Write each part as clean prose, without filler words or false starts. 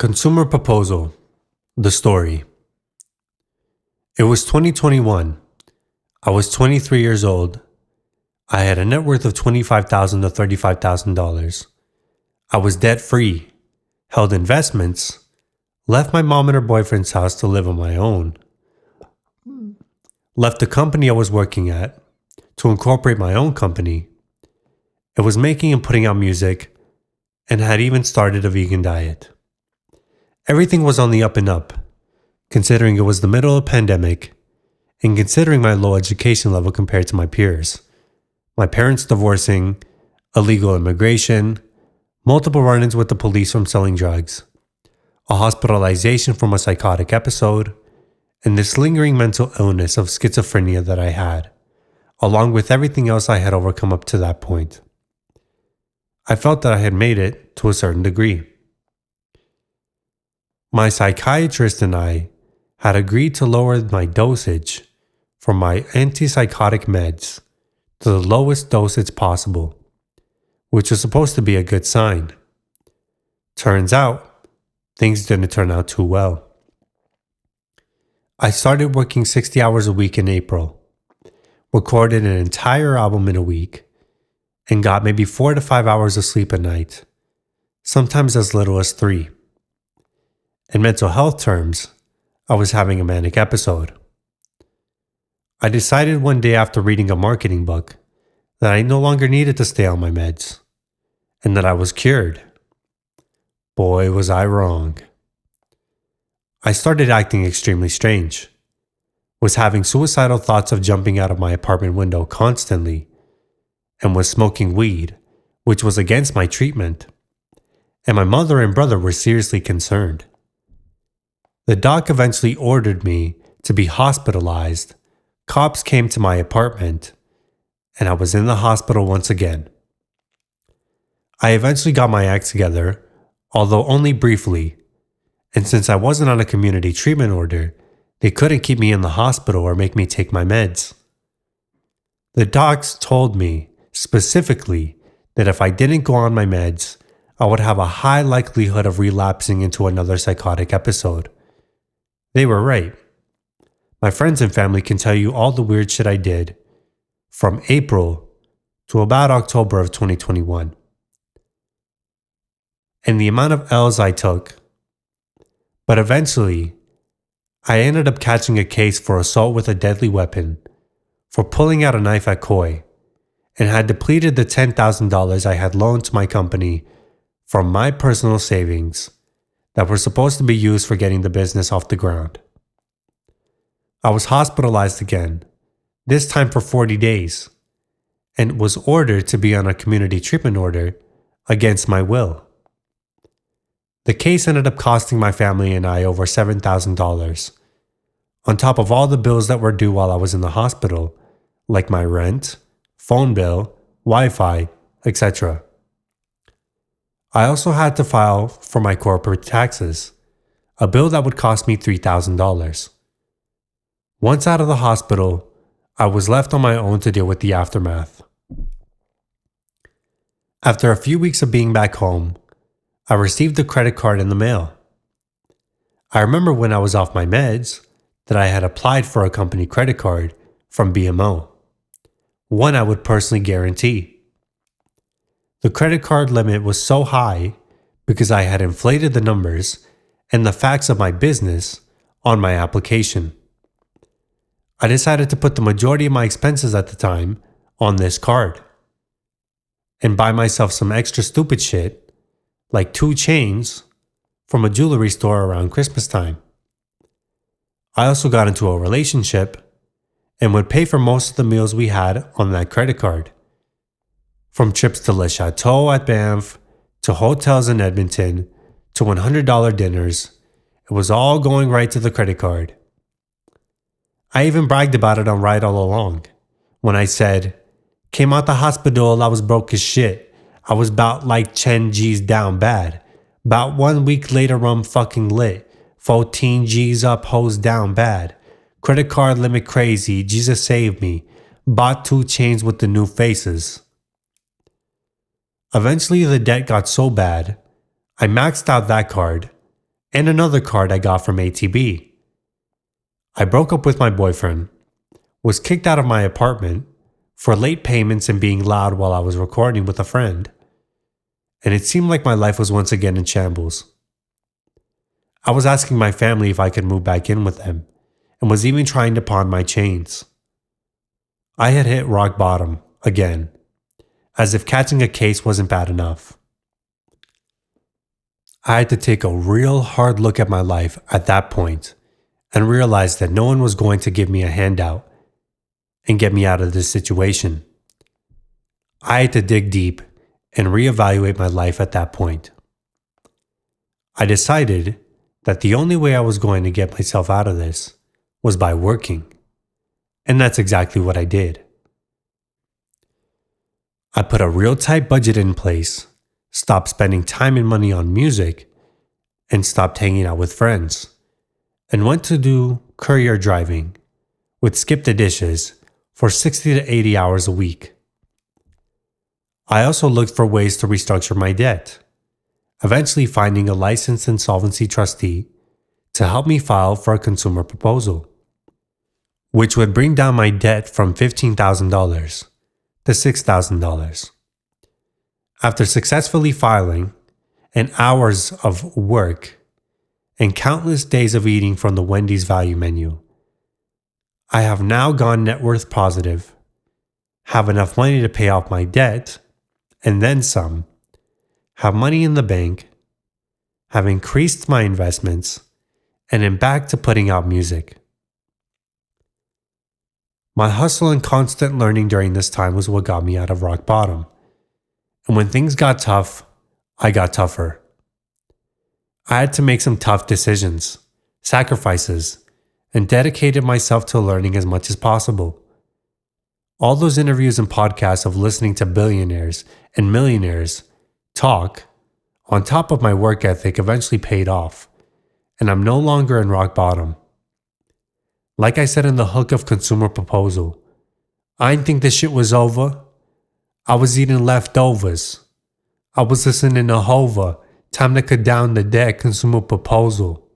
Consumer Proposal. The story. It was 2021. I was 23 years old. I had a net worth of $25,000 to $35,000. I was debt-free, held investments, left my mom and her boyfriend's house to live on my own, left the company I was working at to incorporate my own company. It was making and putting out music, and had even started a vegan diet. Everything was on the up and up, considering it was the middle of a pandemic, and considering my low education level compared to my peers. My parents divorcing, illegal immigration, multiple run-ins with the police from selling drugs, a hospitalization from a psychotic episode, and this lingering mental illness of schizophrenia that I had, along with everything else I had overcome up to that point. I felt that I had made it to a certain degree. My psychiatrist and I had agreed to lower my dosage for my antipsychotic meds to the lowest dosage possible, which was supposed to be a good sign. Turns out, things didn't turn out too well. I started working 60 hours a week in April, recorded an entire album in a week, and got maybe 4 to 5 hours of sleep a night, sometimes as little as 3. In mental health terms, I was having a manic episode. I decided one day after reading a marketing book that I no longer needed to stay on my meds, and that I was cured. Boy, was I wrong. I started acting extremely strange, was having suicidal thoughts of jumping out of my apartment window constantly, and was smoking weed, which was against my treatment, and my mother and brother were seriously concerned. The doc eventually ordered me to be hospitalized. Cops came to my apartment, and I was in the hospital once again. I eventually got my act together, although only briefly, and since I wasn't on a community treatment order, they couldn't keep me in the hospital or make me take my meds. The docs told me specifically that if I didn't go on my meds, I would have a high likelihood of relapsing into another psychotic episode. They were right. My friends and family can tell you all the weird shit I did from April to about October of 2021. And the amount of L's I took. But eventually, I ended up catching a case for assault with a deadly weapon, for pulling out a knife at Koi, and had depleted the $10,000 I had loaned to my company from my personal savings that were supposed to be used for getting the business off the ground. I was hospitalized again, this time for 40 days, and was ordered to be on a community treatment order against my will. The case ended up costing my family and I over $7,000, on top of all the bills that were due while I was in the hospital, like my rent, phone bill, Wi-Fi, etc. I also had to file for my corporate taxes, a bill that would cost me $3,000. Once out of the hospital, I was left on my own to deal with the aftermath. After a few weeks of being back home, I received a credit card in the mail. I remember when I was off my meds that I had applied for a company credit card from BMO, one I would personally guarantee. The credit card limit was so high because I had inflated the numbers and the facts of my business on my application. I decided to put the majority of my expenses at the time on this card and buy myself some extra stupid shit like 2 chains from a jewelry store around Christmas time. I also got into a relationship and would pay for most of the meals we had on that credit card. From trips to Le Chateau at Banff, to hotels in Edmonton, to $100 dinners, it was all going right to the credit card. I even bragged about it on Ride All Along, when I said, came out the hospital, I was broke as shit. I was about like 10 G's down bad. About 1 week later, I'm fucking lit. 14 G's up, hoes down bad. Credit card limit crazy, Jesus saved me. Bought 2 chains with the new faces. Eventually, the debt got so bad, I maxed out that card and another card I got from ATB. I broke up with my boyfriend, was kicked out of my apartment for late payments and being loud while I was recording with a friend, and it seemed like my life was once again in shambles. I was asking my family if I could move back in with them, and was even trying to pawn my chains. I had hit rock bottom again, as if catching a case wasn't bad enough. I had to take a real hard look at my life at that point and realize that no one was going to give me a handout and get me out of this situation. I had to dig deep and reevaluate my life at that point. I decided that the only way I was going to get myself out of this was by working. And that's exactly what I did. I put a real tight budget in place, stopped spending time and money on music, and stopped hanging out with friends, and went to do courier driving with Skip the Dishes for 60 to 80 hours a week. I also looked for ways to restructure my debt, eventually finding a licensed insolvency trustee to help me file for a consumer proposal, which would bring down my debt from $15,000 to $6,000. After successfully filing and hours of work and countless days of eating from the Wendy's value menu, I have now gone net worth positive, have enough money to pay off my debt, and then some, have money in the bank, have increased my investments, and am back to putting out music. My hustle and constant learning during this time was what got me out of rock bottom. And when things got tough, I got tougher. I had to make some tough decisions, sacrifices, and dedicated myself to learning as much as possible. All those interviews and podcasts of listening to billionaires and millionaires talk, on top of my work ethic, eventually paid off, and I'm no longer in rock bottom. Like I said in the hook of Consumer Proposal, I didn't think this shit was over. I was eating leftovers. I was listening to Hova, time to cut down the debt, Consumer Proposal.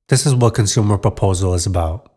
This is what Consumer Proposal is about.